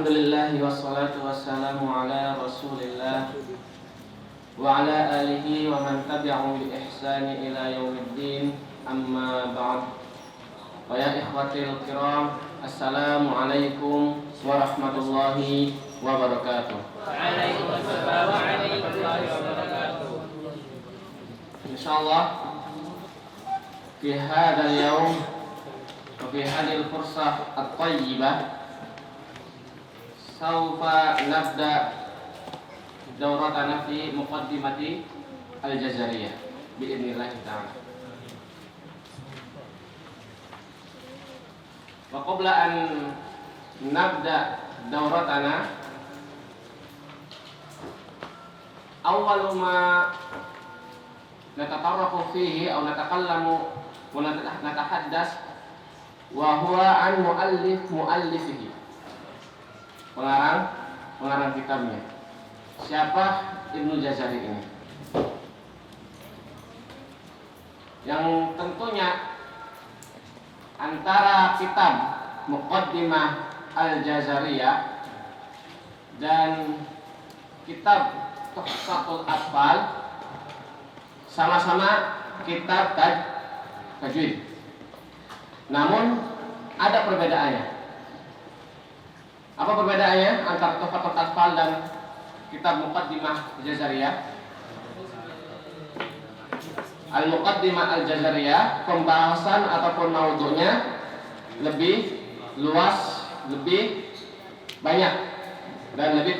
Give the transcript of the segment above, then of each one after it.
Alhamdulillah wassalatu wassalamu ala Rasulillah wa ala alihi wa man tabi'ahum bi ihsani ila yaumiddin. Amma ba'd. Wa ya ikhwatil kiram, assalamu alaikum warahmatullahi wabarakatuh. Waalaikumsalam warahmatullahi wabarakatuh. Insyaallah fi hadzal yaum wa fi hadhihi al-fursah at-thayyibah saufa nabda dawratana fi muqaddimati al-Jazariyah biidznillah ta'ala. Wa qabla an nabda dawratana, awwalu ma natatarraqu fihi aw natakallamu wa natahaddas wa huwa an muallifihi, pengarang kitabnya. Siapa Ibnu Jazari ini? Yang tentunya antara kitab Muqaddimah Al-Jazariyah dan kitab Tuhfatul Atfal sama-sama kitab tajwid. Namun ada perbedaannya. Apa perbedaannya antara Tuhfatul Atfal dan kitab Muqaddimah Al-Jazariyah? Al-Muqaddimah Al-Jazariyah, pembahasan ataupun maudhu'nya lebih luas, lebih banyak dan lebih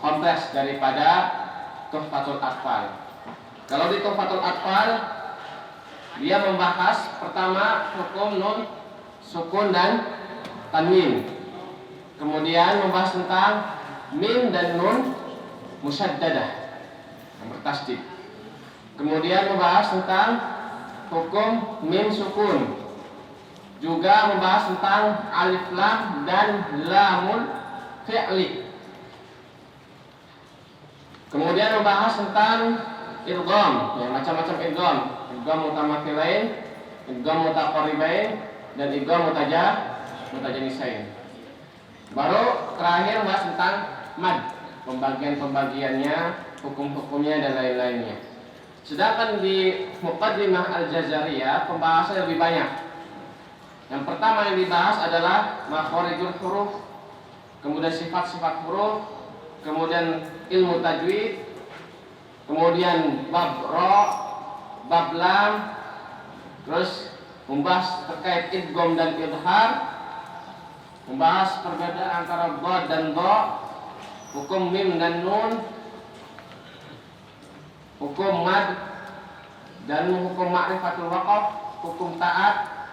kompleks daripada Tuhfatul Atfal. Kalau di Tuhfatul Atfal, dia membahas pertama hukum nun, sukun dan tanwin. Kemudian membahas tentang mim dan nun musyaddadah yang bertasydid. Kemudian membahas tentang hukum mim sukun. Juga membahas tentang alif lam dan lamul fi'li. Kemudian membahas tentang idgham, ya, macam-macam idgham. Idgham mutamathilain, idgham mutaqaribain, dan idgham mutajanisain. Baru terakhir bahas tentang mad, pembagian-pembagiannya, hukum-hukumnya dan lain-lainnya. Sedangkan di Muqaddimah Al-Jazariyah pembahasannya lebih banyak. Yang pertama yang dibahas adalah makharijul huruf, kemudian sifat-sifat huruf, kemudian ilmu tajwid, kemudian bab ra, bab lam, terus membahas terkait idgham dan idhar, membahas perbedaan antara dha dan dha, hukum mim dan nun, hukum mad dan hukum ma'rifatul waqaf, hukum ta'at,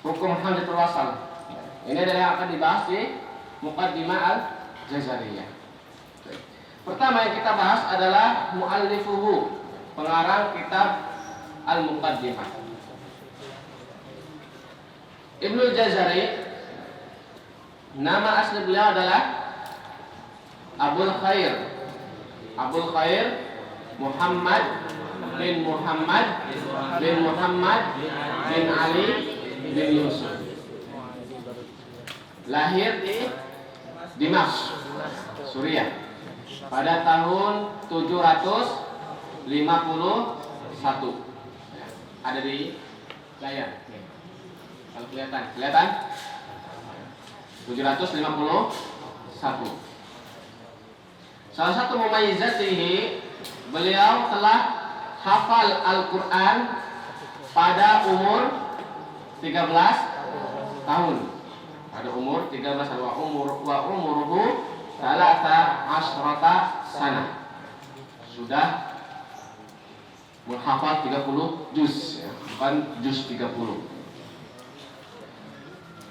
hukum hamzatul wasal. Ini adalah yang akan dibahas di Muqaddimah Al-Jazariyah. Pertama yang kita bahas adalah muallifuhu, pengarang kitab Al-Muqaddimah. Ibnu Jazari, nama asli beliau adalah Abul Khair Muhammad bin Ali bin Yusuf. Lahir di Dimashq, Suriah pada tahun 751. Ada di layar. Kalau kelihatan 751. Salah satu mumayyizatihi, beliau telah hafal Al-Quran pada umur 13 tahun. Pada umur 13 tahun. Wa umuruhu salasa asyrata sana. Sudah menghafal 30 juz, ya, bukan juz 30.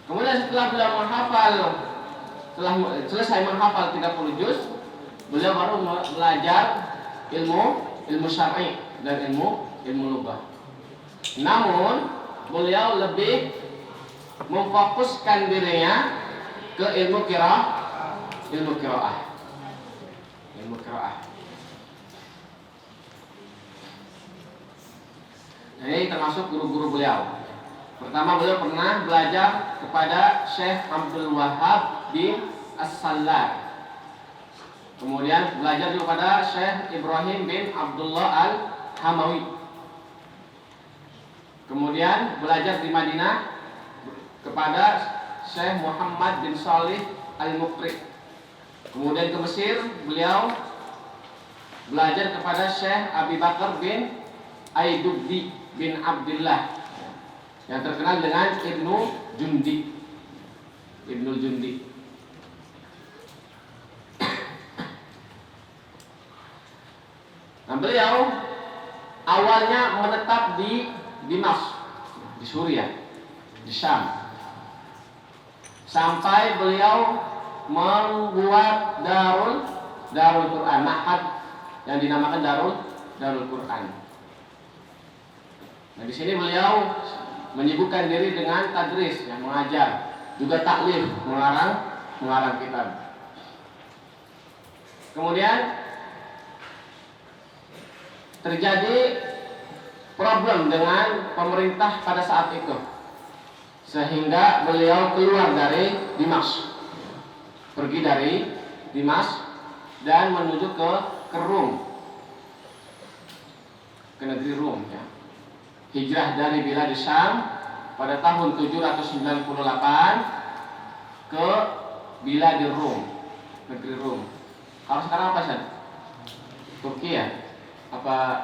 Kemudian setelah beliau selesai menghafal 30 juz, beliau baru belajar ilmu syar'i dan ilmu lughah. Namun beliau lebih memfokuskan dirinya ke ilmu qiraah. Ini termasuk guru-guru beliau. Pertama, beliau pernah belajar kepada Syekh Abdul Wahhab bin As-Sallar. Kemudian belajar juga kepada Syekh Ibrahim bin Abdullah Al-Hamawi. Kemudian belajar di Madinah kepada Syekh Muhammad bin Shalih Al-Muqri. Kemudian ke Mesir, beliau belajar kepada Syekh Abi Bakar bin Aidubdi bin Abdullah, yang terkenal dengan Ibnu Jundi. Nah, beliau awalnya menetap di Dimash, di Suriah, di Syam, sampai beliau membuat Darul Quran, ma'had yang dinamakan Darul Quran. Nah, di sini beliau menyibukkan diri dengan tadris, yang mengajar, juga taklif, mengarang kitab. Kemudian terjadi problem dengan pemerintah pada saat itu, sehingga beliau keluar dari Dimash, pergi dari Dimash dan menuju ke Rum, ke negeri Rum, ya. Hijrah dari Bilad Syam pada tahun 798 ke Bilad Rum, negeri Rum. Kalau sekarang apa sih? Turki ya? Apa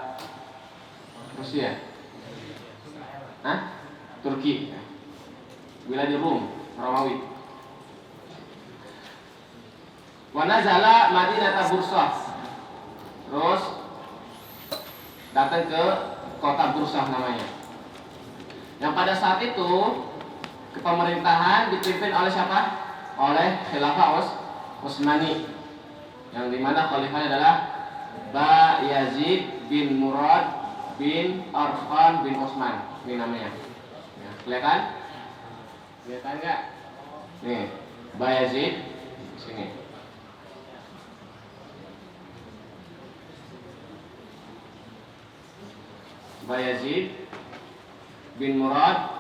Rusia? Turki. Bilad Rum, Romawi. Wa nazala Madinah Bursah. Terus datang ke kota Bursah namanya. Yang pada saat itu kepemerintahan dipimpin oleh siapa? Oleh Khilafah Utsmani, yang dimana khalifahnya adalah Bayazid bin Murad bin Arfan bin Utsman. Ini namanya. Ya, kelihatan? Kelihatan nggak? Nih, Bayazid di sini. Bayazid bin Murad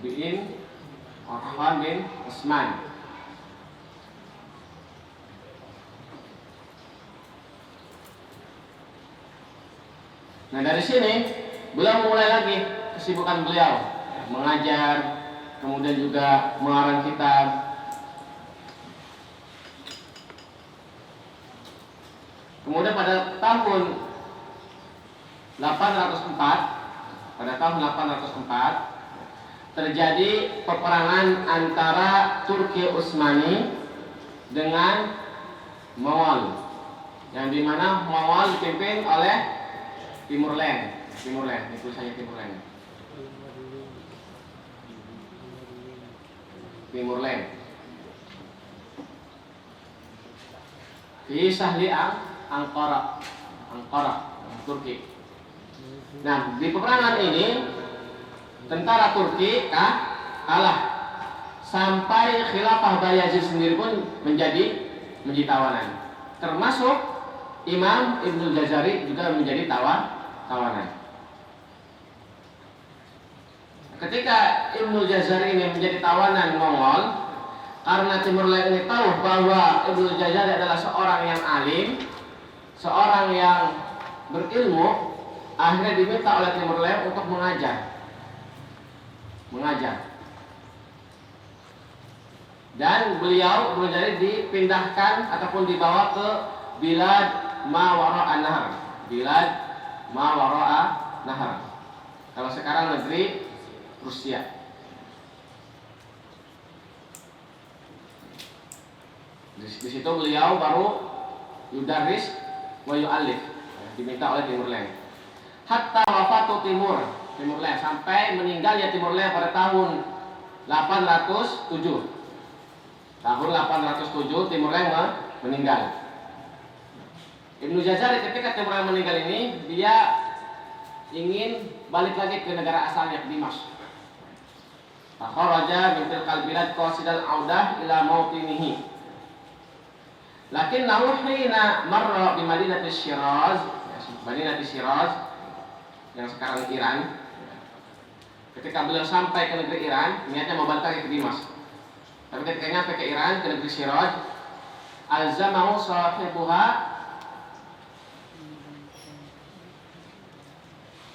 bin Arfan bin Utsman. Nah, dari sini beliau mulai lagi kesibukan beliau, mengajar, kemudian juga mengarang kitab. Kemudian pada tahun 804 terjadi peperangan antara Turki Utsmani dengan Mongol, yang dimana Mongol dipimpin oleh Timurlen, itu saya Timurlen. Di Sahli Ankara, Turki. Nah, di peperangan ini tentara Turki kalah, sampai Khilafah Bayazid sendiri pun menjadi tawanan. Termasuk Imam Ibnu Jazari juga menjadi tawanan. Ketika Ibnu Jazari ini menjadi tawanan Mongol, karena Timurlen ini tahu bahwa Ibnu Jazari adalah seorang yang alim, seorang yang berilmu, akhirnya diminta oleh Timurlen untuk mengajar. Dan beliau Ibnu Jazari dipindahkan ataupun dibawa ke Bilad Mawara'a Nahar. Kalau sekarang negeri Rusia. Di situ beliau baru yudaris wa yu'allif, diminta oleh Timurlen. Hatta wafatu Timurlen, sampai meninggalnya Timurlen pada tahun 807. Tahun 807 Timurlen meninggal. Ibnu Jazari ketika Timurlen meninggal ini, dia ingin balik lagi ke negara asalnya, ke Dimash. Fakharaja min tilkal bilad qasidal audah ila mautinihi. Lakinnahu hina marra bi Madinati Syiraz, yang sekarang Iran. Ketika beliau sampai ke negeri Iran, niatnya mau balik lagi ke Dimas. Tapi ketika nyampe ke Iran, ke negeri Shiraj, alzamahu sahibuha,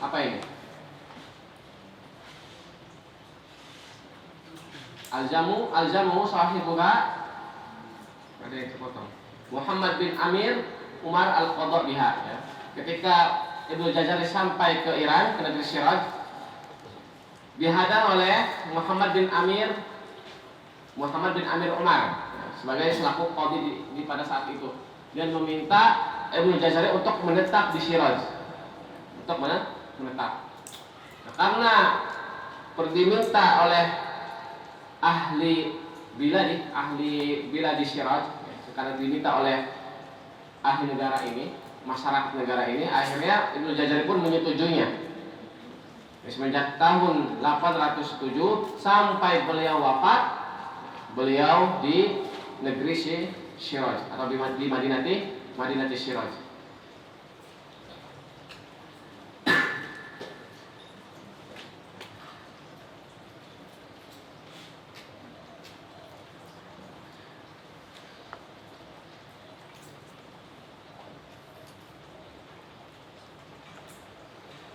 apa ini? Alzamu sahibuha, ada yang terpotong. Muhammad bin Amir Umar al-Qadha biha. Ya. Ketika Ibnu Jazari sampai ke Iran, ke negeri Shiraj, dihadang oleh Muhammad bin Amir Umar, ya, sebagai selaku qadhi di pada saat itu, dan meminta Ibnu Jazari untuk menetap di Shiraj, untuk menetap. Nah, karena diminta oleh ahli biladi Shiraj, ya, karena diminta oleh ahli negara ini, masyarakat negara ini, akhirnya Ibnu Jazari pun menyetujuinya. Semenjak tahun 807 sampai beliau wafat, beliau di negeri Shiraj atau di Madinati Shiraj.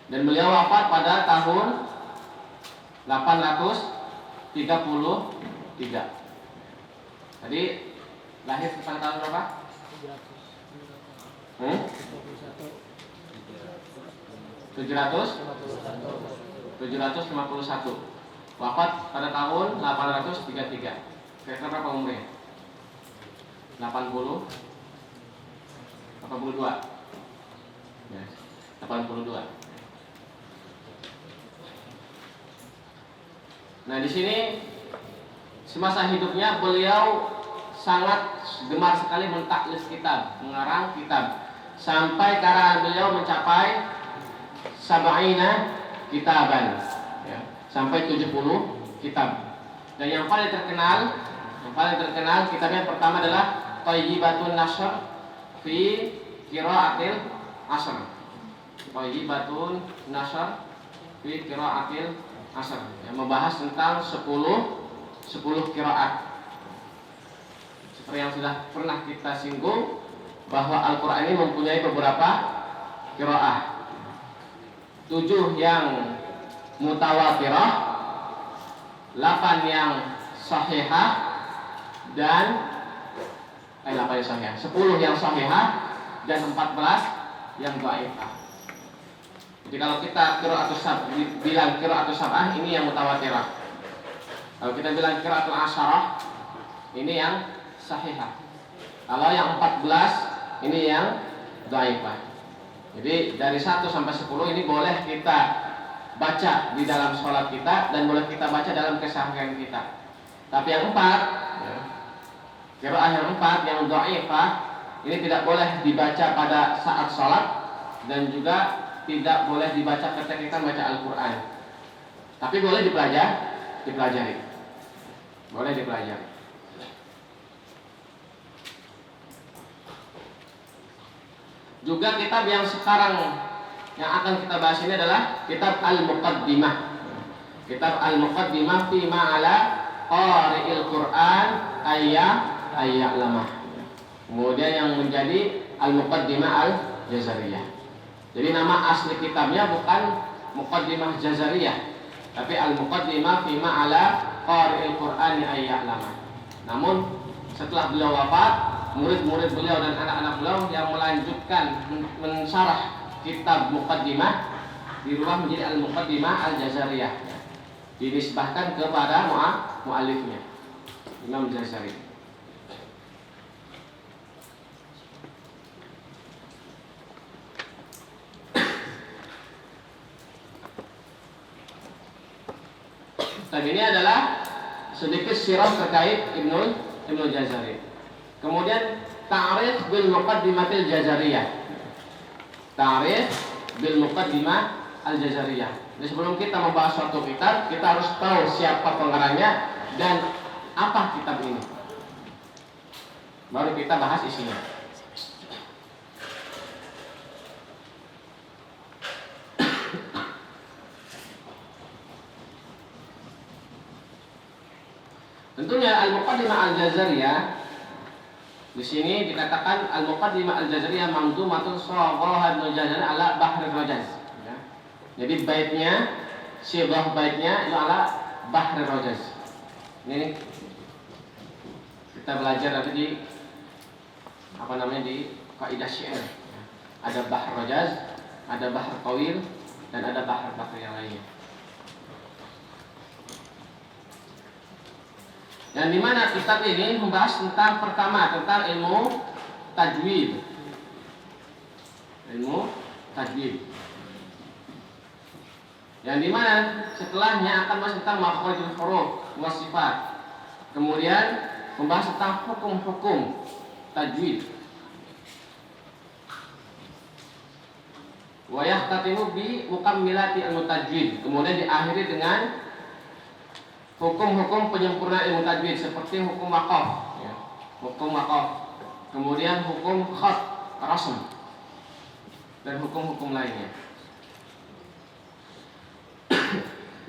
Dan beliau wafat pada tahun 833. Tadi lahir pada tahun berapa? 751. Wafat pada tahun 833. Kira-kira berapa umurnya? 82. Ya, 82. Nah, di sini semasa hidupnya beliau sangat gemar sekali mentaklif kitab, mengarang kitab, sampai karangan beliau mencapai sab'ina kitaban, ya, sampai 70 kitab. Dan yang paling terkenal kitabnya pertama adalah Thayyibatun Nashr fi Qira'atil Ashr. Thayyibatun Nashr fi Qira'atil Ashr, yang membahas tentang 10 qiraat. Seperti yang sudah pernah kita singgung, bahwa Al-Quran ini mempunyai beberapa qiraat. 7 yang mutawatirah, 8 yang sahihah, dan 10 yang sahihah dan 14 yang dhaifah. Jadi kalau kita bilang qiraatus sab'ah, ini yang mutawatirah. Kalau kita bilang qiraatul asyarah, ini yang sahihah. Kalau yang 14, ini yang dhaifah. Jadi dari 1 sampai 10 ini boleh kita baca di dalam sholat kita, dan boleh kita baca dalam keseharian kita. Tapi yang 4, qiraah yang 4 yang dhaifah, ini tidak boleh dibaca pada saat sholat, dan juga tidak boleh dibaca ketika kita baca Al-Quran. Tapi boleh dipelajari. Boleh dipelajari. Juga kitab yang sekarang yang akan kita bahas ini adalah kitab Al-Muqaddimah. Kitab Al-Muqaddimah fi ma'ala qari'il Quran ayya lamah. Kemudian yang menjadi Al-Muqaddimah Al-Jazariyah. Jadi nama asli kitabnya bukan Muqaddimah Jazariyah, tapi Al-Muqaddimah fi ma'ala qari'il Qur'ani ayya'lama. Namun setelah beliau wafat, murid-murid beliau dan anak-anak beliau yang melanjutkan mensyarah kitab Muqaddimah dirubah menjadi Al-Muqaddimah Al-Jazariyah. Dinisbahkan kepada mu'allifnya, Imam Jazari. Tapi ini adalah sedikit sirah terkait Ibnu Jazari. Kemudian ta'rif bil muqaddimatil jazariyah. Ta'rif bil muqaddimah al-jazariyah. Jadi sebelum kita membahas suatu kitab, kita harus tahu siapa pengarangnya dan apa kitab ini. Baru kita bahas isinya. Tentunya Al-Muqaddimah Al-Jazariyah di sini dikatakan Al-Muqaddimah Al-Jazariyah mamdumatun shaghaha Al-Jazari ala Bahr Rajaz. Ya. Jadi baitnya, syighah baitnya itu ala Bahr Rajaz. Ini kita belajar nanti di di kaidah syair. Ada Bahr Rajaz, ada Bahr Tawil, dan ada Bahr yang lainnya. Dan di mana kitab ini membahas tentang pertama tentang ilmu tajwid. Ilmu tajwid. Yang di mana setelahnya akan membahas tentang makhrijul huruf wa sifat. Kemudian membahas tentang hukum-hukum tajwid. Wa yahtatimu bi mukammilati ilmu tajwid. Kemudian diakhiri dengan hukum-hukum penyempurna ilmu tajwid seperti hukum waqaf, ya. Hukum waqaf, kemudian hukum khat, rasm, dan hukum-hukum lainnya.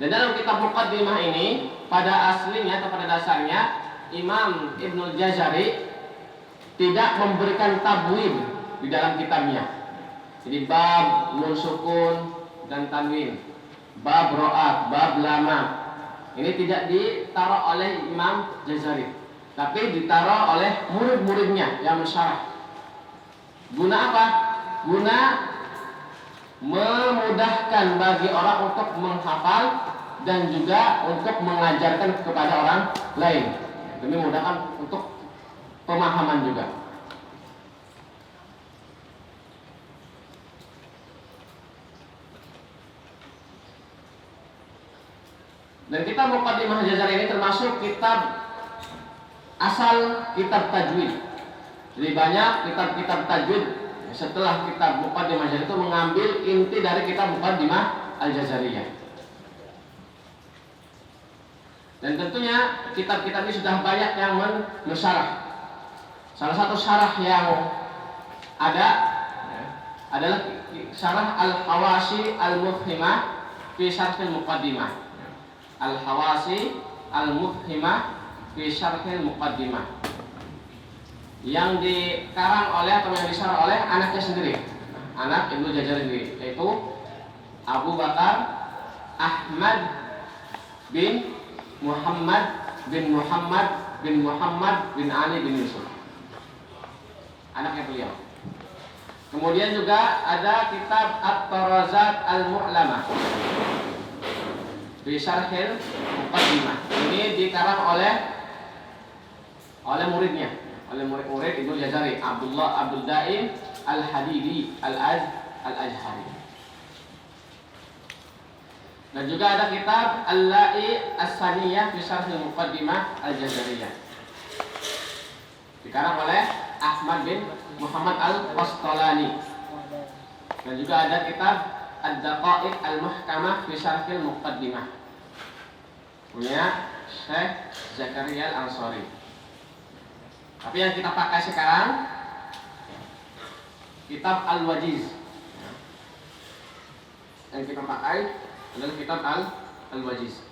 Dan dalam kitab Muqaddimah ini pada aslinya atau pada dasarnya Imam Ibnul Jazari tidak memberikan tabwid di dalam kitabnya. Jadi bab, nun sukun dan tanwin, bab ro'at, bab lama. Ini tidak ditaruh oleh Imam Jazari, tapi ditaruh oleh murid-muridnya yang mensyarah. Guna apa? Guna memudahkan bagi orang untuk menghafal dan juga untuk mengajarkan kepada orang lain. Demi memudahkan untuk pemahaman juga. Dan kitab Muqaddimah Jazari ini termasuk kitab asal kitab tajwid. Jadi banyak kitab-kitab tajwid setelah kitab Muqaddimah Jazari itu mengambil inti dari kitab Muqaddimah Al-Jazariyah. Dan tentunya kitab-kitab ini sudah banyak yang mensyarah. Salah satu syarah yang ada adalah syarah Al-Hawashi Al-Mufhimah fi Syarhil Muqaddimah. Al-Hawasi Al-Mufhimah fi Syarhil Muqaddimah, yang dikarang oleh atau yang disyarah oleh anaknya sendiri, anak Ibnu Jazari sendiri, yaitu Abu Bakar Ahmad bin Muhammad bin Muhammad bin Muhammad bin Ali bin Yusuf, anaknya beliau. Kemudian juga ada kitab At-Tarazat Al-Mu'lamah fi Syarhil Muqaddimah. Ini dikarang oleh muridnya, oleh murid-murid Ibnu Jazari, Abdul Daim Al-Hadidi Al-Azhari. Dan juga ada kitab Al-La'i As-Saniyah fi Syarhil Muqaddimah Al-Jazariyah, dikarang oleh Ahmad bin Muhammad Al-Qastalani. Dan juga ada kitab Ad-Daqa'iq Al-Muhkamah fi Syarhil Muqaddimah, punya Syekh Zakaria Al-Ansari. Tapi yang kita pakai sekarang kitab Al-Wajiz. Yang kita pakai adalah kitab Al-Wajiz.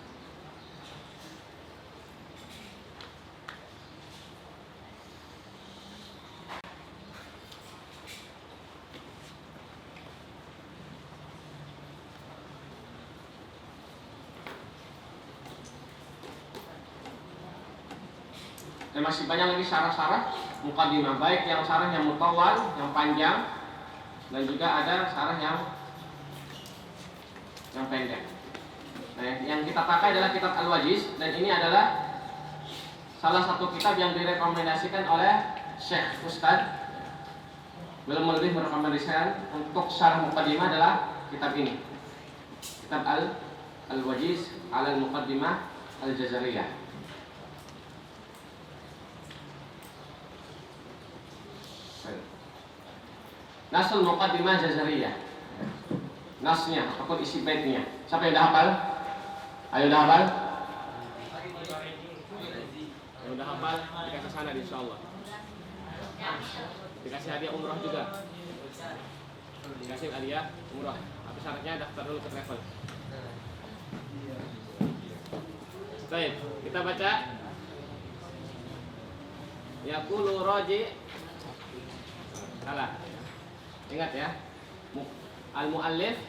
Dan masih banyak lagi syarah-syarah Muqaddimah, baik yang syarah yang mutawwal, yang panjang, dan juga ada syarah yang pendek. Nah, yang kita pakai adalah kitab Al-Wajiz, dan ini adalah salah satu kitab yang direkomendasikan oleh Syekh Ustadz. Belum lebih merekomendasikan untuk syarah Muqaddimah adalah kitab ini, kitab Al-Wajiz Al-Muqaddimah Al-Jazariyah. Nasul Muqaddimah Jazariyah, nasnya ataupun isi baitnya. Siapa yang dah hafal? Ayo dah hafal? Yang udah hafal dikasih sana insyaallah. Dikasih hadiah umrah juga. Dikasih hadiah umrah. Tapi syaratnya daftar dulu ke travel. Baik, kita baca Yaqulu raji. Salah. Ingat ya. Al-muallif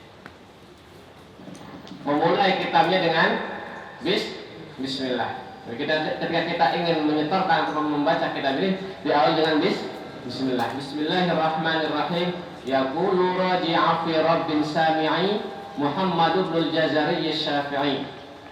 memulai kitabnya dengan bismillah. Jadi ketika kita ingin menyetorkan atau membaca kitab ini diawali dengan bismillah. Bismillahirrahmanirrahim. Yaqulu raji'a fi rabbin sami'i Muhammad ibn al-Jazari asy-Syafi'i.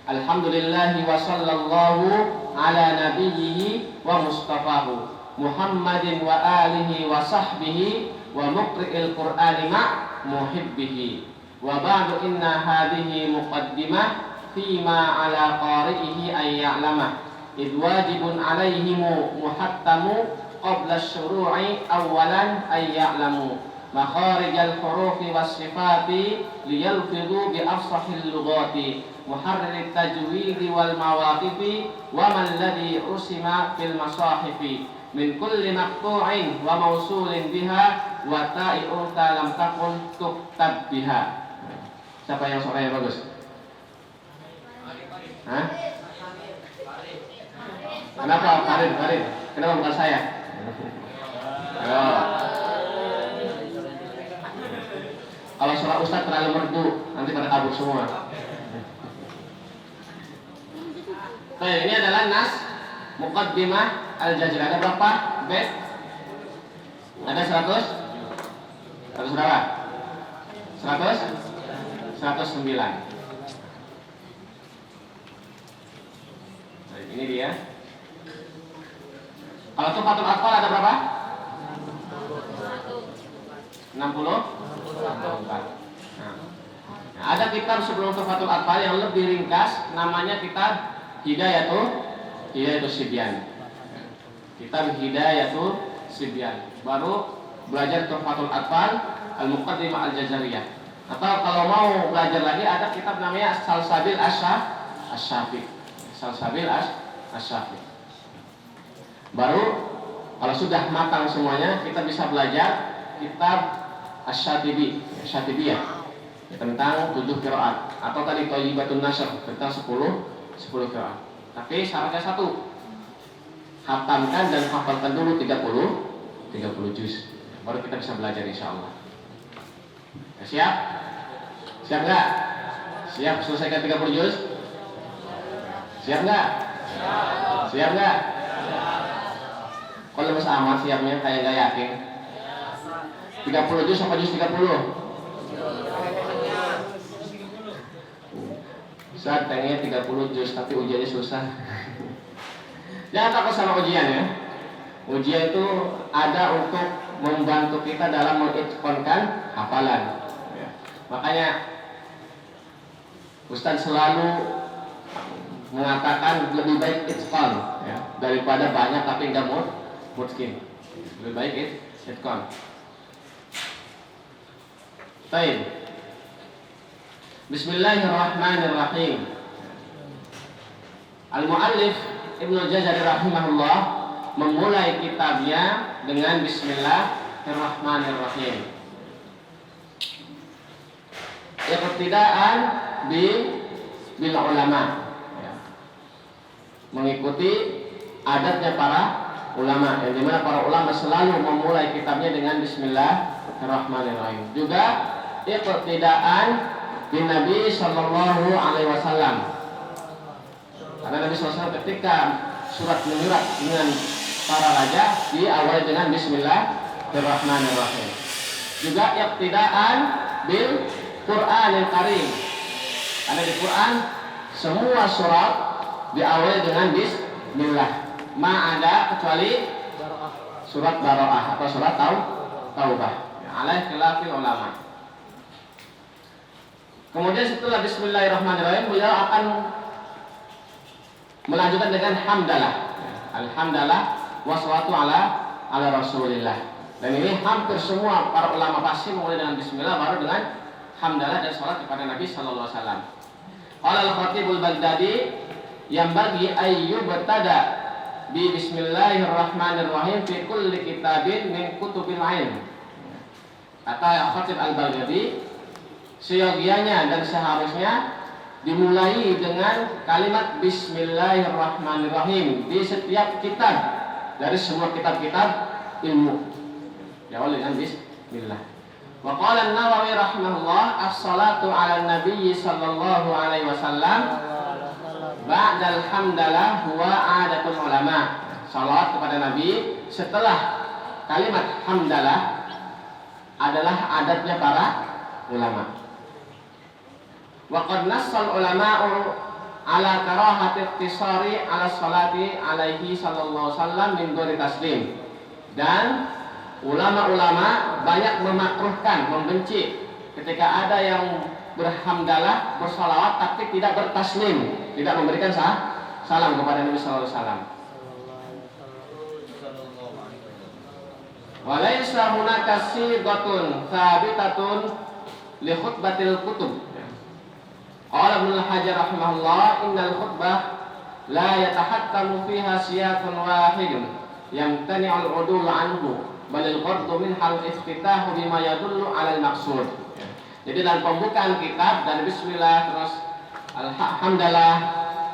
Alhamdulillah wa sallallahu ala nabiyhi wa mustafahu Muhammadin wa alihi wa sahbihi wa muqri'il Qur'ani ma' muhibbihi. Wa ba'du inna hadhihi muqaddimah fima ala qari'ihi ay ya'lamah id wajibun alaihim muhattamu qabla asy-syuru'i awalan ay ya'lamu makharijal hurufi was sifati liyalfidhu bi afsahil lughati muharrir tajwidi wal mawaqifi wa man ladhi usima fil masahifi min kulli maqtu'in wa mausulin biha wa ta'i'un lam takun tuktab biha. Siapa yang suaranya bagus? Hah? Kenapa Farid? Kenapa bukan saya? Ayo. Kalau suara Ustaz terlalu merdu, nanti pada kabur semua. Baik, ini adalah nas Muqaddimah Al-Jazari. Ada berapa bait? Ada 100? 100 berapa? 100? 109. Baik, ini dia. Kalau Tuhfatul Atfal ada berapa? 60? Nah, ada kitab sebelum Tuhfatul Atfal yang lebih ringkas, namanya kitab Hidayatul Sibyan. Kitab Hidayatul Sibyan. Baru belajar Tuhfatul Atfal, Al-Muqaddimah Al-Jazariyah. Atau kalau mau belajar lagi ada kitab namanya Salsabil Asy-Syafi'i. Salsabil Asy-Syafi'i. Baru kalau sudah matang semuanya kita bisa belajar kitab Asy-Syatibiyah tentang 7 qiraat atau tadi Thayyibatun Nashr tentang 10 qiraat. Tapi syaratnya satu. Hatamkan dan hafalkan dulu 30 juz. Baru kita bisa belajar insyaallah. Siap? Siap enggak? Siap selesaikan 30 juz? Siap enggak? Siap enggak? Kalau lemes amat siapnya kayak enggak yakin. 30 juz apa juz 30? Ustaz pengen 30 juz tapi ujiannya susah. Jangan takut sama ujian ya. Ujian itu ada untuk membantu kita dalam mengitqankan hafalan. Makanya Ustaz selalu mengatakan lebih baik itqan daripada banyak tapi enggak mutqin. Lebih baik itqan. Baik. Bismillahirrahmanirrahim. Al-Muallif Ibnu Jazari rahimahullah memulai kitabnya dengan Bismillahirrahmanirrahim. Iqtidaan bil ulama. Mengikuti adatnya para ulama, yang dimana para ulama selalu memulai kitabnya dengan Bismillahirrahmanirrahim. Juga iqtidaan bin Nabi Sallallahu Alaihi Wasallam. Karena Nabi SAW ketika surat menyurat dengan para raja diawali dengan Bismillahirrahmanirrahim. Juga iqtidaan bil Qur'anil Karim. Karena di Quran semua surat diawali dengan Bismillah. Ma ada kecuali surat Bara'ah atau surat Taubah. Alaihi khilafil ulama. Kemudian setelah Bismillahirrahmanirrahim beliau akan melanjutkan dengan hamdalah. Alhamdulillah wassalatu ala Rasulillah. Dan ini hampir semua para ulama pasti mulai dengan Bismillah baru dengan hamdalah dan salat kepada Nabi sallallahu alaihi wasallam. Qala al-Khatibul Baghdadi yang bagi ayyubtada bi Bismillahirrahmanirrahim fi kulli kitabin min kutubil ilm. Kata Khatib Al-Baghdadi, seyogianya dan seharusnya dimulai dengan kalimat Bismillahirrahmanirrahim di setiap kitab dari semua kitab-kitab ilmu. Diawali dengan bismillah. Wa qala an-Nawawi rahimahullah as-salatu 'ala an-nabiy sallallahu alaihi wasallam ba'da al-hamdalah huwa 'adatul ulama. Salat kepada Nabi setelah kalimat hamdalah adalah adatnya para ulama. Wa qad nassal ulama'u ala karahati ikhtisari ala salati alaihi sallallahu alaihi wasallam min ghairi taslim. Dan ulama-ulama banyak memakruhkan, membenci ketika ada yang berhamdalah, bersalawat tapi tidak bertaslim, tidak memberikan salam kepada Nabi sallallahu alaihi wasallam. Wa laisa hunaka sighatun thabitatun li khutbatil kutub. Qala Ibnu Hajar rahimahullah, innal khutbah la yatahattamu fiha siyaqun wahidun yamtani'ul 'udul anhu balil ghardu min hal iftitahu bima yadullu 'alal maqsud. Jadi dalam pembukaan kitab dan bismillah, terus alhamdulillah,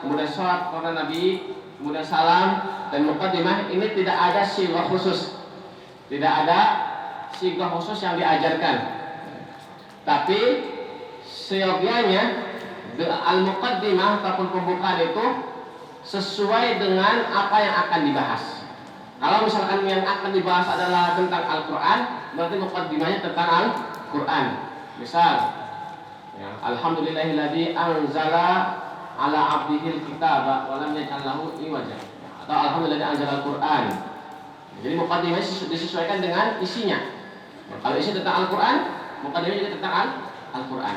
kemudian salat kepada Nabi, kemudian salam dan muqaddimah, ini tidak ada sighah khusus. Tidak ada sighah khusus yang diajarkan. Tapi seyogianya al-muqaddimah ataupun pembukaan itu sesuai dengan apa yang akan dibahas. Kalau misalkan yang akan dibahas adalah tentang Al-Quran, berarti muqaddimahnya tentang Al-Quran. Misal, ya, alhamdulillahilladzi anzala ala abdihil kitaba wa lam yaj'al lahu iwaja. Atau alhamdulillahilladzi anzala Al-Quran. Jadi muqaddimahnya disesuaikan dengan isinya. Ya, kalau isi tentang Al-Quran, muqaddimahnya juga tentang Al-Quran.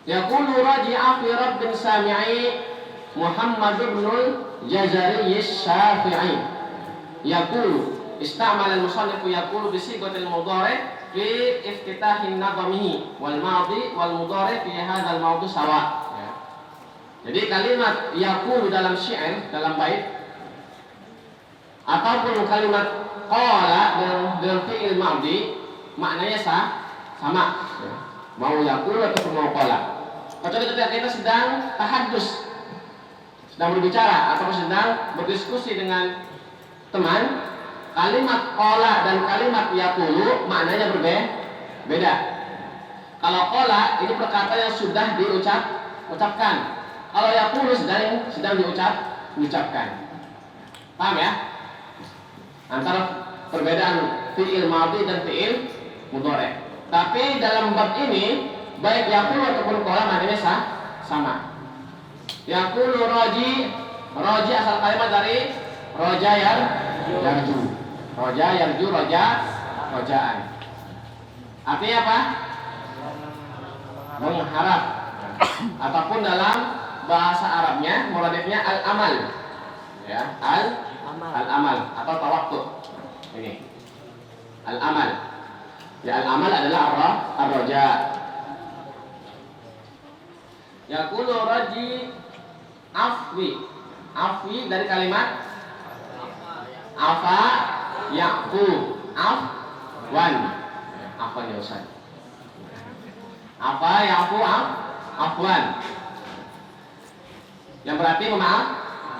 Yaqulu raji'a fi rabbin sami'i Muhammad ibn al-Jazari Syafi'i. Yaqulu istamala al-musannif yaqulu bi sighatil mudhari' fi iftitahin nadamihi wal madhi wal mudhari' fi hadzal mawdu' sawa. Ya. Jadi kalimat yaqulu dalam syair, dalam bait, ataupun kalimat qala dalam fi'il madhi maknanya sama. Ya. Mau yaqulu ataupun mau qala. Kecuali ketika kita sedang tahadus, sedang berbicara atau sedang berdiskusi dengan teman, kalimat qala dan kalimat yaqulu maknanya berbeda. Kalau qala ini perkata yang sudah diucapkan. Kalau yaqulu sedang diucapkan. Paham ya? Antara perbedaan fi'il madhi dan fi'il mudhari'. Tapi dalam bab ini baik yaqulu ataupun qala maknanya sama. Yaqulu raji asal kalimat dari raja yarju. Raja yarju, rojaan. Artinya apa? Mengharap. Ataupun dalam bahasa Arabnya muradifnya al-amal. Ya, al-amal atau tawakkul. Ini. Al-amal. Ya, al-amal adalah ar-raja. Yaqulu raji afwi dari kalimat afa yaqu afwan. Afwan ya Ustaz. Afa yaqu afwan. Yang berarti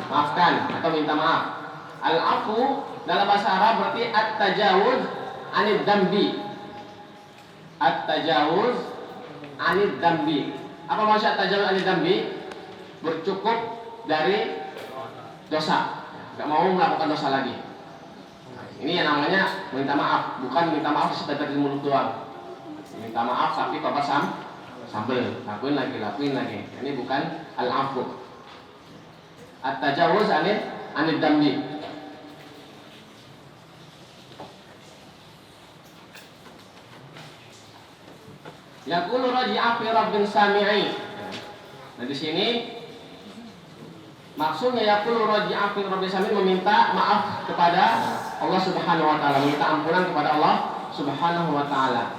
maafkan atau minta maaf. Al-afu dalam bahasa Arab berarti at-tajawuz anid dambi. At-tajawuz anid dambi. Apa maksud at-tajawuz anid dambi? Bercukup dari dosa, nggak mau melakukan dosa lagi. Ini yang namanya minta maaf, bukan minta maaf sekedar di mulut doang. Minta maaf tapi bapak sambel, lakuin lagi. Ini bukan al-afu. At-tajawuz anid dambi. Yaqulu raji'a fi rabbin sami'i. Nah di sini maksudnya yaqulu raji'a fi rabbin sami'i, meminta maaf kepada Allah Subhanahu wa taala, meminta ampunan kepada Allah Subhanahu wa taala.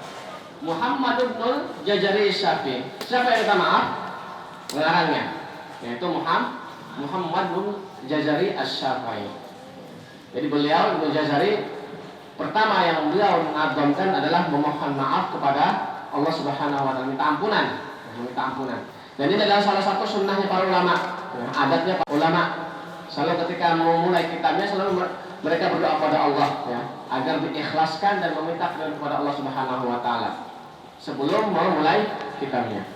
Muhammad ibn al-Jazari Syafi'i. Siapa yang minta maaf? Pengarangnya, yaitu Muhammad bin Jazari Asy-Syafi'i. Jadi beliau Ibnu Jazari pertama yang beliau mengagungkan adalah memohon maaf kepada Allah Subhanahu wa taala, minta ampunan. Dan ini adalah salah satu sunnahnya para ulama, adatnya para ulama. selalu ketika memulai kitabnya selalu mereka berdoa kepada Allah ya, agar diikhlaskan dan meminta kepada Allah Subhanahu wa taala sebelum memulai kitabnya.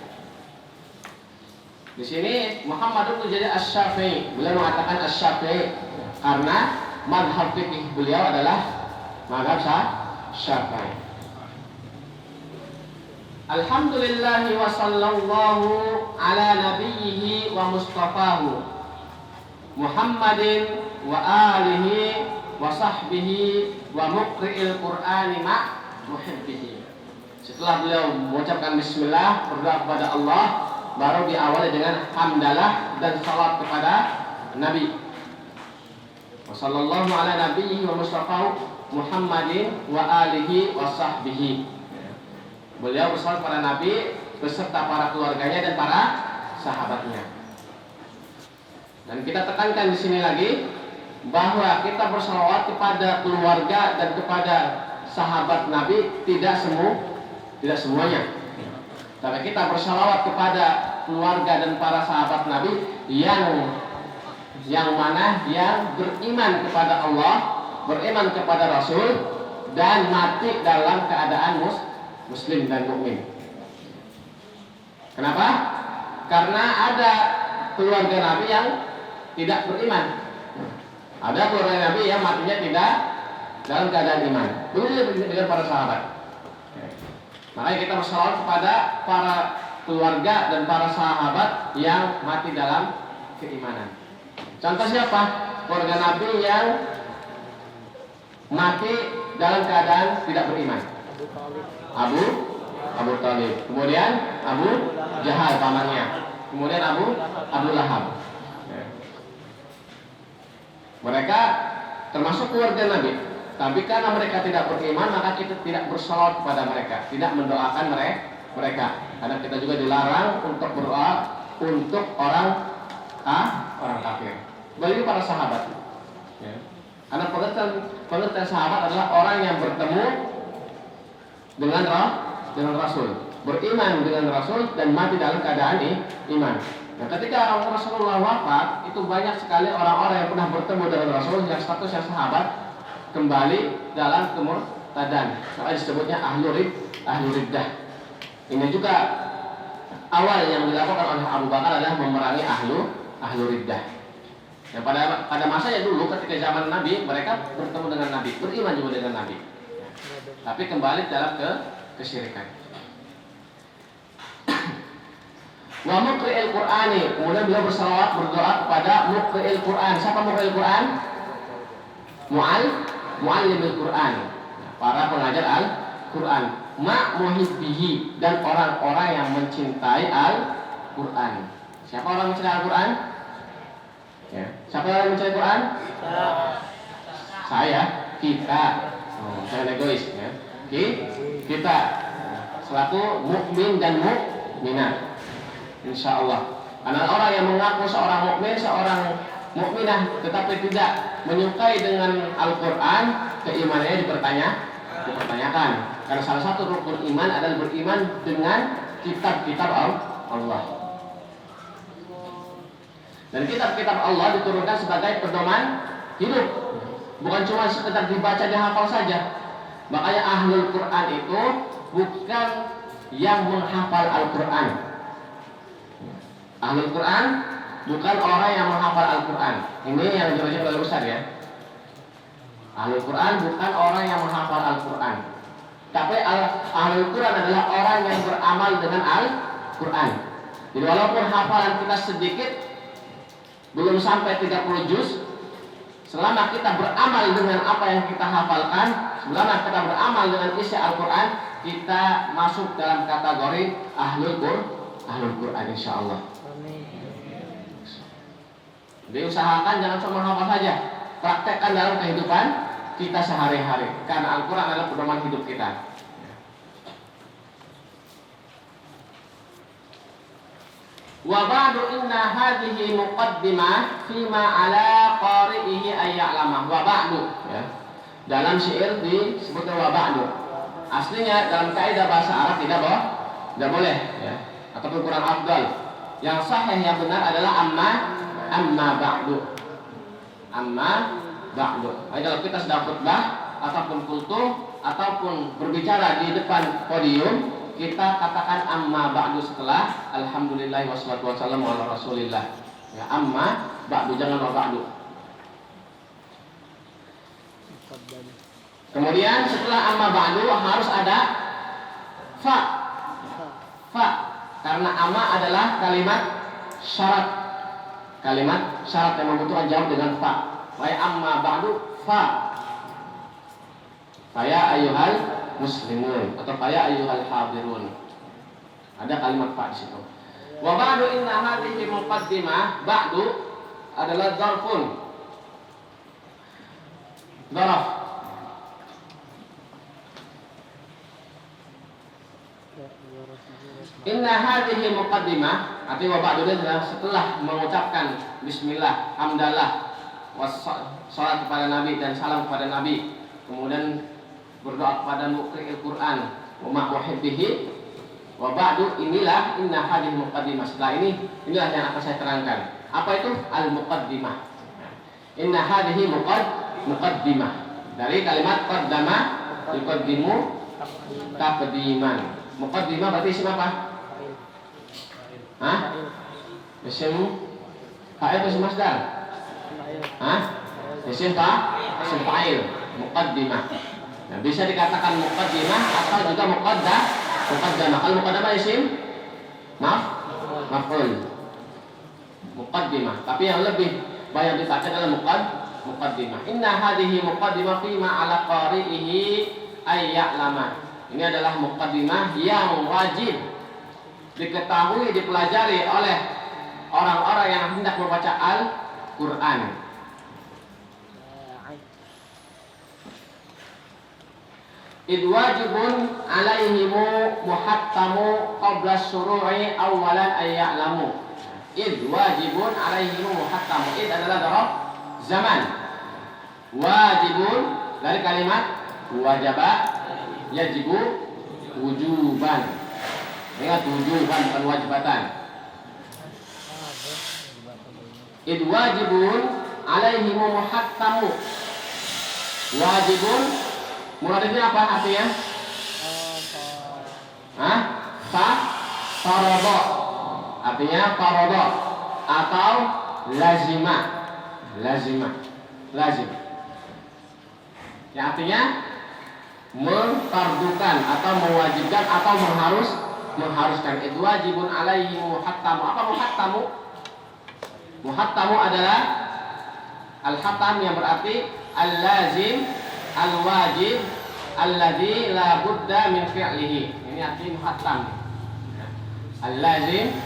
Di sini Muhammad bin jadi Asy-Syafi'i, beliau mengatakan Asy-Syafi'i karena mazhab fikih beliau adalah mazhab Syafi'i. Alhamdulillah wa sallallahu ala nabiyhi wa mustafahu Muhammadin wa alihi wa sahbihi wa muqri'il Qur'ani ma muhibbihi. Setelah beliau mengucapkan bismillah, berdoa kepada Allah, baru diawali dengan hamdalah dan salat kepada Nabi. Wa sallallahu ala nabiyhi wa mustafahu Muhammadin wa alihi wa sahbihi. Beliau bersalawat pada Nabi beserta para keluarganya dan para sahabatnya. Dan kita tekankan di sini lagi bahwa kita bersalawat kepada keluarga dan kepada sahabat Nabi tidak semuanya. Tapi kita bersalawat kepada keluarga dan para sahabat Nabi yang mana yang beriman kepada Allah, beriman kepada Rasul dan mati dalam keadaan Muslim dan mukmin. Kenapa? Karena ada keluarga Nabi yang tidak beriman. Ada keluarga Nabi yang matinya tidak dalam keadaan iman. Begitu dengan para sahabat. Makanya kita bersalawat kepada para keluarga dan para sahabat yang mati dalam keimanan. Contoh siapa? Keluarga Nabi yang mati dalam keadaan tidak beriman. Abu Thalib, kemudian Abu Jahal pamannya, kemudian Abu Lahab. Mereka termasuk keluarga Nabi, tapi karena mereka tidak beriman maka kita tidak bersalawat kepada mereka, tidak mendoakan mereka. Karena kita juga dilarang untuk berdoa untuk orang kafir. Bagi para sahabat, ya. Karena pengertian sahabat adalah orang yang bertemu dengan Rasul, beriman dengan Rasul dan mati dalam keadaan iman. Nah, ketika Rasulullah wafat, itu banyak sekali orang-orang yang pernah bertemu dengan Rasul yang statusnya sahabat kembali dalam kemurtadan. Maka disebutnya ahlu riddah. Ini juga awal yang dilakukan oleh Abu Bakar adalah memerangi ahlu riddah. Nah, pada masanya dulu ketika zaman Nabi, mereka bertemu dengan Nabi, beriman juga dengan Nabi. Tapi kembali dalam kesyirikan. Wa muqri'il Qur'ani, kemudian beliau bersalawat berdoa kepada muqri'il Qur'an. Siapa muqri'il Qur'an? Muallimil Qur'an, para pengajar Al-Qur'an. Ma muhibbihi, dan orang-orang yang mencintai Al-Qur'an. Siapa orang mencintai Al-Qur'an? Ya. Siapa yang mencintai Al-Qur'an? Saya, kita. Saya egois ya. Kita selaku mukmin dan mukminah, insya Allah. Karena orang yang mengaku seorang mukmin, seorang mukminah, tetapi tidak menyukai dengan Al-Quran, keimanannya dipertanyakan. Karena salah satu rukun iman adalah beriman dengan kitab-kitab Allah. Dan kitab-kitab Allah diturunkan sebagai pedoman hidup, bukan cuma sekedar dibaca dihafal saja. Makanya ahlul Quran itu bukan yang menghafal Al-Quran. Ahlul Quran bukan orang yang menghafal Al-Quran. Ini yang dibaca oleh Ustaz ya. Ahlul Quran bukan orang yang menghafal Al-Quran. Tapi ahlul Quran adalah orang yang beramal dengan Al-Quran. Jadi walaupun hafalan kita sedikit, belum sampai 30 juz, selama kita beramal dengan apa yang kita hafalkan, selama kita beramal dengan isi Al-Quran, kita masuk dalam kategori ahlul Quran insyaallah. Jadi usahakan jangan cuma menghafal saja, praktekkan dalam kehidupan kita sehari-hari, karena Al-Quran adalah pedoman hidup kita. Wa ba'du inna hadhihi muqaddimah fima ala qari'ihi ayya'lamah. Wa ba'du ya. Dalam syair disebutkan wa ba'du. Aslinya dalam kaidah bahasa Arab tidak boleh ya. Ataupun kurang afdal. Yang sahih yang benar adalah amma ba'du. Amma ba'du. Kalau kita sedang khutbah ataupun kultuh ataupun berbicara di depan podium, kita katakan amma ba'du setelah alhamdulillah wassalatu wassalamu ala rasulillah. Ya, amma ba'du, jangan wa ba'du. Kemudian setelah amma ba'du harus ada fa. Fa, karena amma adalah kalimat syarat. Kalimat syarat yang membutuhkan jawab dengan fa. Wa amma ba'du fa. Faya ayyuhal muslimun atau faya ayyuhal hadirun. Ada kalimat fa di situ. Wa ba'du inna hadhihi muqaddimah. Ba'du adalah dzarfun. Dzaraf. Inna hadhihi muqaddimah, artinya wa ba'du adalah setelah mengucapkan bismillah, hamdalah, wassalat kepada Nabi dan salam kepada Nabi, kemudian berdoa kepada muqri'il Quran wa ma'uhibbihi, wa ba'du inilah inna hadhihi muqaddimah. Setelah ini, inilah yang akan saya terangkan. Apa itu al-muqaddimah? Inna hadhihi muqaddimah. Dari kalimat qaddama, yuqaddimu taqdiman. Muqaddimah berarti isim apa? Hah? Isim fa'il atau isim masdar? Hah? Isim fa'il. Muqaddimah. Nah, bisa dikatakan muqaddimah atau juga muqaddamah. Kalau muqaddamah isim maf'ul. Muqaddimah. Tapi yang lebih banyak dipakai adalah muqaddimah. Inna hadhihi muqaddimah fi ma 'ala qari'ihi ay ya'lama. Ini adalah muqaddimah yang wajib diketahui, dipelajari oleh orang-orang yang hendak membaca Al-Quran. Id wajibun alaihimu muhattamu qabla syuru'i awalan ayya'lamu. Id wajibun alaihimu muhattamu. Id adalah dzaraf zaman. Wajibun dari kalimat wajaba yajibu wujuban. Ingat, wujuban bukan wajibatan. Id wajibun alaihimu muhattamu. Wajibun muradifnya apa artinya? Faradha. Artinya faradha atau lazimah. Lazim. Yang artinya memfardukan atau mewajibkan atau mengharuskan. Itu wajibun alaihi muhattamu. Apa muhattamu? Muhattamu adalah al-hattam yang berarti al-lazim, al-wajib, alladzi la budda min fi'lihi. Ini arti muhattam. Al-lazim,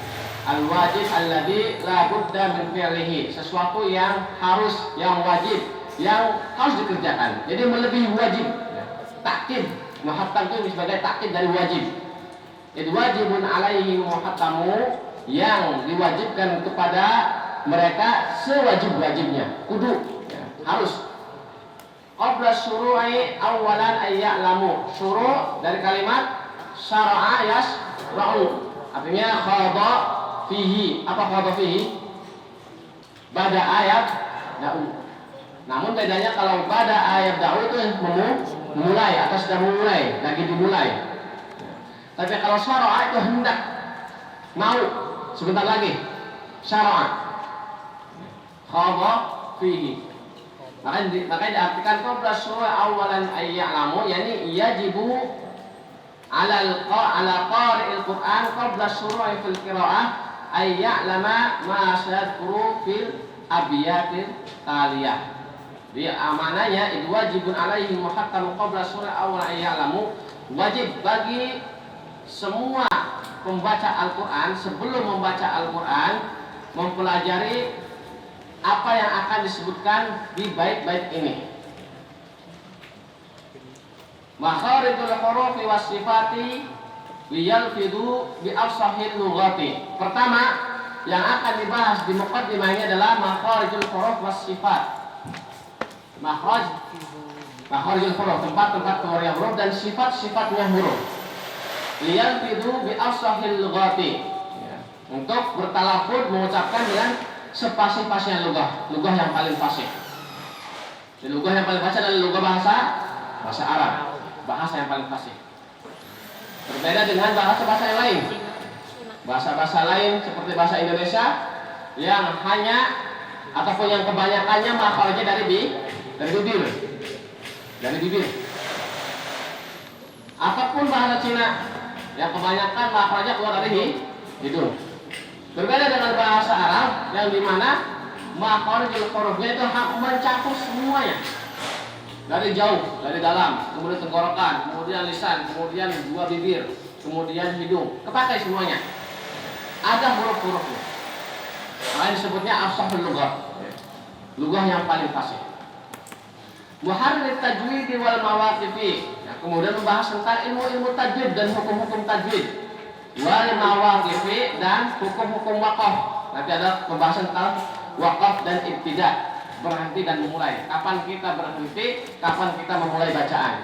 al-wajib, alladzi la budda min fi'lihi. Sesuatu yang harus, yang wajib, yang harus dikerjakan. Jadi melebihi wajib. Takkid, muhattam itu sebagai takkid dari wajib. Itu wajibun alaihi muhattamu, yang diwajibkan kepada mereka sewajib-wajibnya, kudu, ya, harus. Qabla syuru'i awalan ayya'lamu. Syuru' dari kalimat syara'a yasra'u, artinya khadha fihi. Apa khadha fihi? Pada ayat da'u. Namun bedanya kalau pada ayat da'u itu memulai atau sudah memulai, lagi dimulai. Tapi kalau syara'a itu hendak, mau, sebentar lagi. Syara'a khadha fihi. Makanya diartikan qabla syuru'i awalan ayya'lamu, yani yajibu ala qari'il Qur'an qabla syuru'i fil qira'ah ayya'lama ma sayadkuru fil abiyatil taliyah. Di amananya itu wajibun alaihi muhattamu qabla syuru'i awalan ayya'lamu. Wajib bagi semua pembaca Al-Quran sebelum membaca Al-Quran mempelajari apa yang akan disebutkan di bait-bait ini. Makharijul hurufi was sifati liyalfidu bi afsahil lughati. Pertama yang akan dibahas di muqaddimah ini adalah makharijul huruf was sifat. Makharijul huruf, tempat-tempat keluarnya huruf dan sifat-sifatnya huruf. Liyalfidu bi afsahil lughati. Untuk bertalafud mengucapkan dengan sepasih-pasihnya lugah yang paling fasih. Dan lugah yang paling fasih adalah lugah bahasa Arab, bahasa yang paling fasih. Berbeda dengan bahasa-bahasa yang lain. Bahasa-bahasa lain seperti bahasa Indonesia yang hanya ataupun yang kebanyakannya makhrajnya dari bibir. Dari bibir. Apapun bahasa Cina yang kebanyakan makhrajnya keluar dari hidung. Berbeda dengan bahasa Arab yang dimana makhrajul hurufnya itu mencakup semuanya. Dari jauh, dari dalam, kemudian tenggorokan, kemudian lisan, kemudian dua bibir, kemudian hidung, kepakai semuanya. Ada huruf-hurufnya. Makanya disebutnya afsahul lughah. Lughah yang paling fasih. Muharrir tajwid wal mawaqifi. Nah, kemudian membahas tentang ilmu-ilmu tajwid dan hukum-hukum tajwid. Wal mawaqifi dan hukum-hukum waqaf. Nanti ada pembahasan tentang waqaf dan ibtida. Berhenti dan memulai. Kapan kita berhenti, kapan kita memulai bacaan.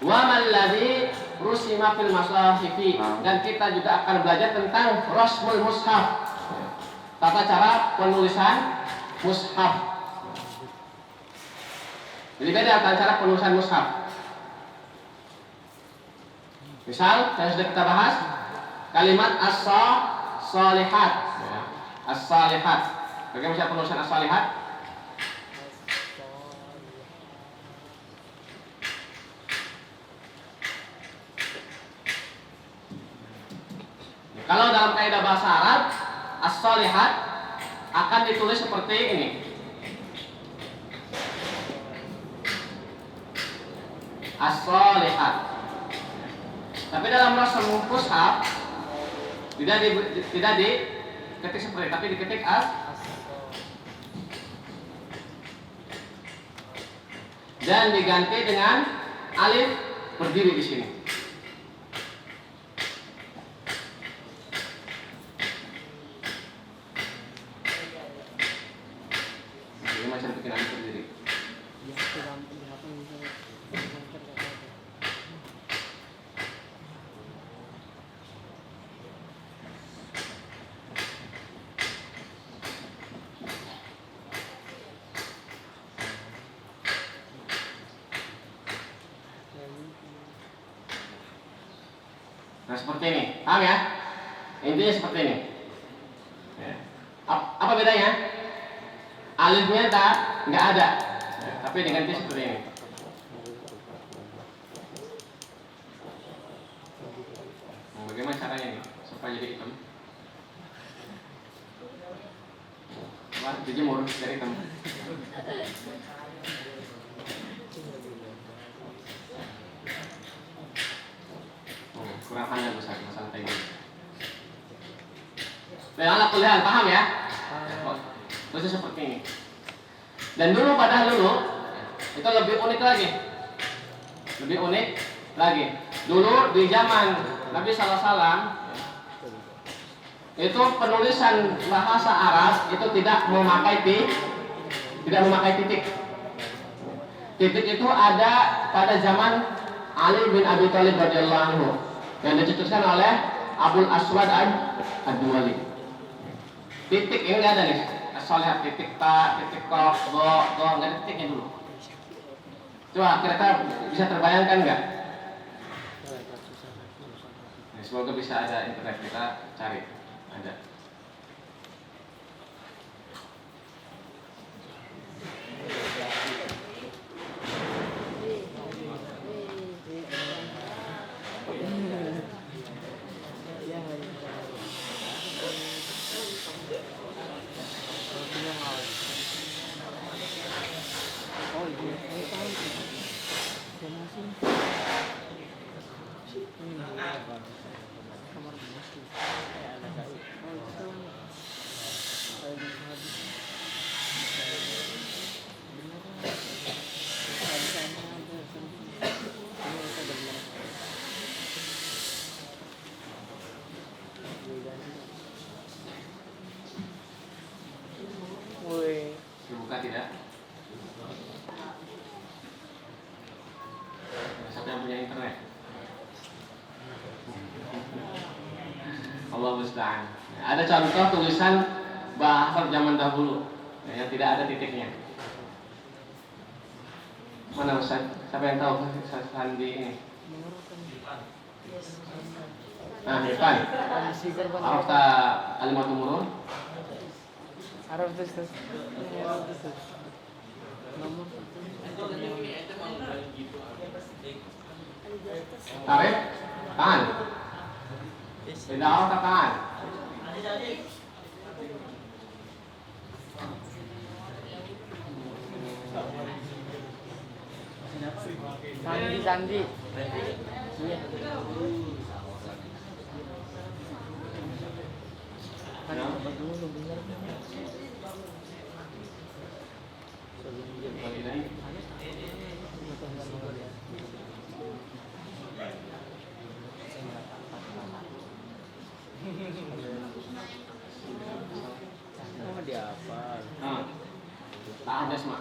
Wa mal ladzi rusima fil masahifi, dan kita juga akan belajar tentang rasmul mushaf. Tata cara penulisan mushaf. Jadi beda tata cara penulisan mushaf. Misal, yang sudah kita bahas kalimat as-salihat. As-salihat. Bagaimana cara penulisan as-salihat? Kalau dalam kaidah bahasa Arab, as-salihat akan ditulis seperti ini. As-salihat. Tapi dalam rasmul mushaf tidak diketik seperti, tapi diketik as. Dan diganti dengan alif berdiri di sini. Nah seperti ini, paham ya? Intinya seperti ini. Apa bedanya? Alifnya nggak ada, tapi diganti seperti ini. Bagaimana caranya nih supaya jadi hitam? Wah, dijemur dari hitam. Kurang pandang besar masalah ini. Nah, kuliah paham ya? Terus seperti ini. Dan dulu itu lebih unik lagi. Lebih unik lagi. Dulu di zaman Nabi SAW itu penulisan bahasa Arab itu tidak memakai titik. Titik itu ada pada zaman Ali bin Abi Thalib radhiyallahu anhu yang dicetuskan oleh Abul Aswad ad-Duwali. Titik ini nggak ada nih. As-salihat titik ta, titik qaf, dha, nggak ada titiknya dulu. Coba kira-kira bisa terbayangkan nggak? Nah, semoga bisa ada internet, kita cari. Ada. Dibuka tidak? Siapa yang punya internet? Allah musta'an. Ada contoh tulisan bahasa zaman dahulu yang tidak ada titiknya. Mana Ustaz? Siapa yang tahu sandi ini? Nah, depan. Arafta kalimatul murun? Araf Ustaz. Nomor Tarik tangan. Tidak araf tangan. Sandi. Iya. Oh, dia apa? Tak ada semua.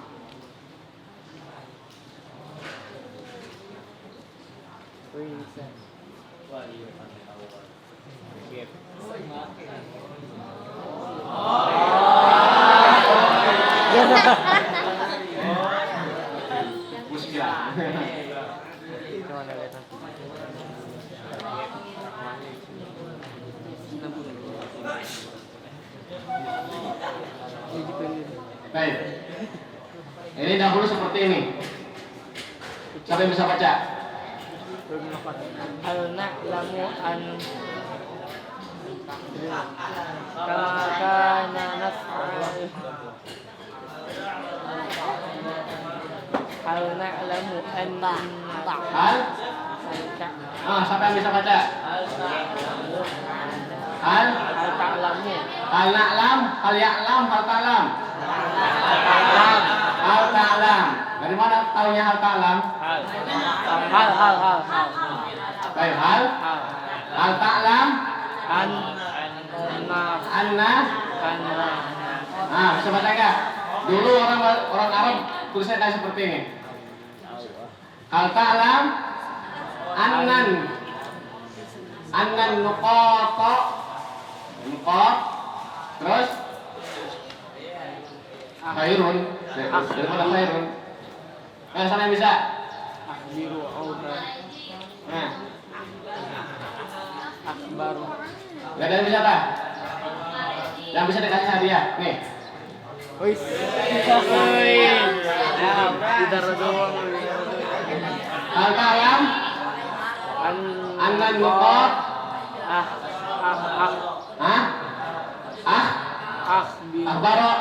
Wah, iya. Muskilah. Baik. Ini dahulu seperti ini. Siapa yang bisa baca? Hal na'lamu an kama kana naf'al hal na'lamu an Hal? Siapa yang bisa baca? Hal? hal ta'lamu Hal na'lam, hal ya'lam, hal ta'lam. Hal ta'lam. Dari mana tahunya hal ta'lam? hal Baik, hal? Hal ta'lam? Anna? Bisa baca enggak? Dulu orang Arab tulisnya kayak seperti ini. Hal ta'lam? Annan nuqata. Nuqat. Terus? Khairun. Dari mana khairun? Sama yang bisa? akhbiru auha Nah, akhbaru gak ada yang bisa apa? Yang bisa dikasih hadiah, nih. wis tidak doang Hal ta'lam? Annan nuqat. akhbiru Akhbaro.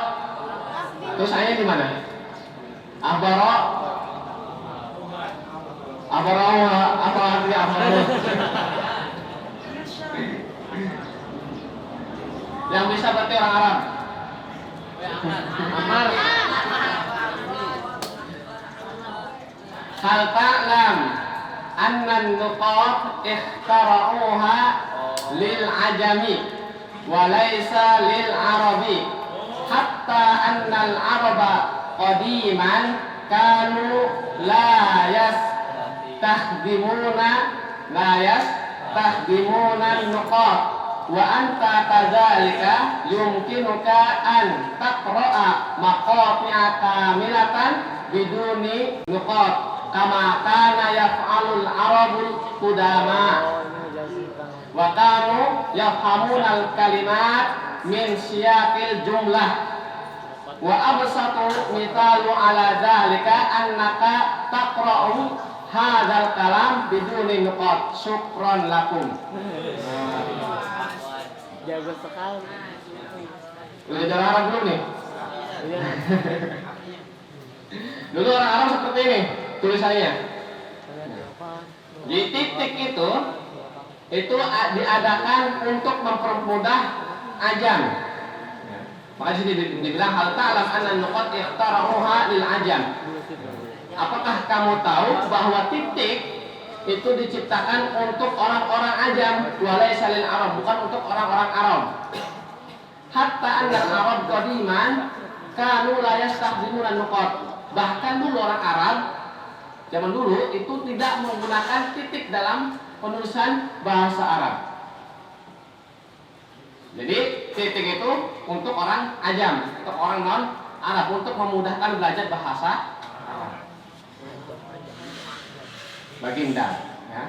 Terus ayat di mana? Akhbaro. Akhbaro apa artinya akhbaro? Yang bisa berarti orang Arab. Amar. Hal ta'lam annan nuqat ikhtara'uha lil ajami wa laysa lil arabi hatta annal araba qadiman kanu la yastakhdimuna nuqat wa anta kadzalika yumkinuka an taqra'a maqati'a kamilatan biduni nuqat kama kana yaf'alul arabul qudama wa kanu yafhamuna al-kalimat min siyaqil jumlah wa absatu mithalu ala dzalika annaka taqra'u hadzal kalam biduni nuqat. Syukran lakum. jago sekali Udah jalan Arab belum nih? iya Dulu orang Arab seperti ini tulisannya. Di titik itu diadakan untuk mempermudah ajam. Maka sini dibilang hal ta'lam anna nuqat ikhtara'uha lil ajam. Apakah kamu tahu bahwa titik itu diciptakan untuk orang-orang ajam, walaysa lil Arab, bukan untuk orang-orang Arab. Hatta annal Arab qadiman kanu la yastakhdimuna nuqat. Bahkan dulu orang Arab zaman dulu itu tidak menggunakan titik dalam penulisan bahasa Arab. Jadi titik itu untuk orang ajam, untuk orang non Arab, untuk memudahkan belajar bahasa Arab. Baginda. Ya.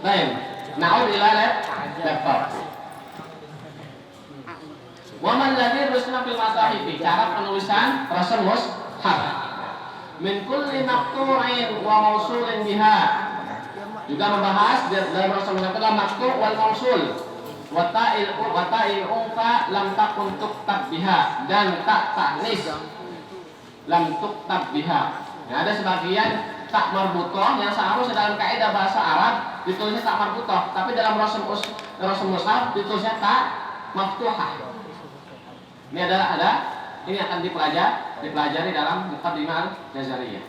Baik. Na'ud ila laptop. Wa man ladzi rusna fil masahifi, cara penulisan rasul mushaf. Min kulli maqtu'in wa mausulin biha. Juga membahas dalam rasul mushaf adalah maqtu' wal mausul. Wa ta'il unfa lam takun tuktab biha, dan tak taknis lam tuktab biha. Ya, ada sebagian tak marbutoh yang seharusnya dalam kaidah bahasa Arab ditulisnya tak marbutoh, tapi dalam rasul mushaf ditulisnya tak maftuhah. Ini ini akan dipelajari dalam Muqaddimah Al-Jazariyah.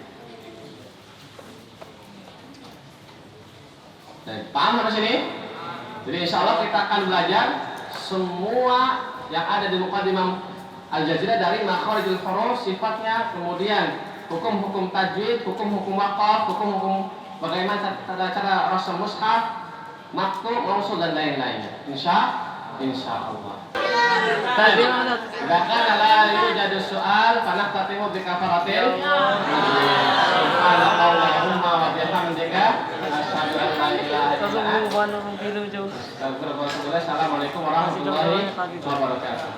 Dan paham sampai sini? Jadi insya Allah kita akan belajar semua yang ada di Muqaddimah Al-Jazariyah dari makharijul huruf, sifatnya, kemudian hukum-hukum tajwid, hukum-hukum waqaf, hukum-hukum bagaimana cara rasul mushaf, maqtu, mausul dan lain-lainnya. Insya Allah. Tadi mana? Bahkan la yujadu soal panak tatimu bikafaratil. Subhanallahumma wa bihamdika asyhadu an la ilaha illa anta. Assalamualaikum warahmatullahi wabarakatuh.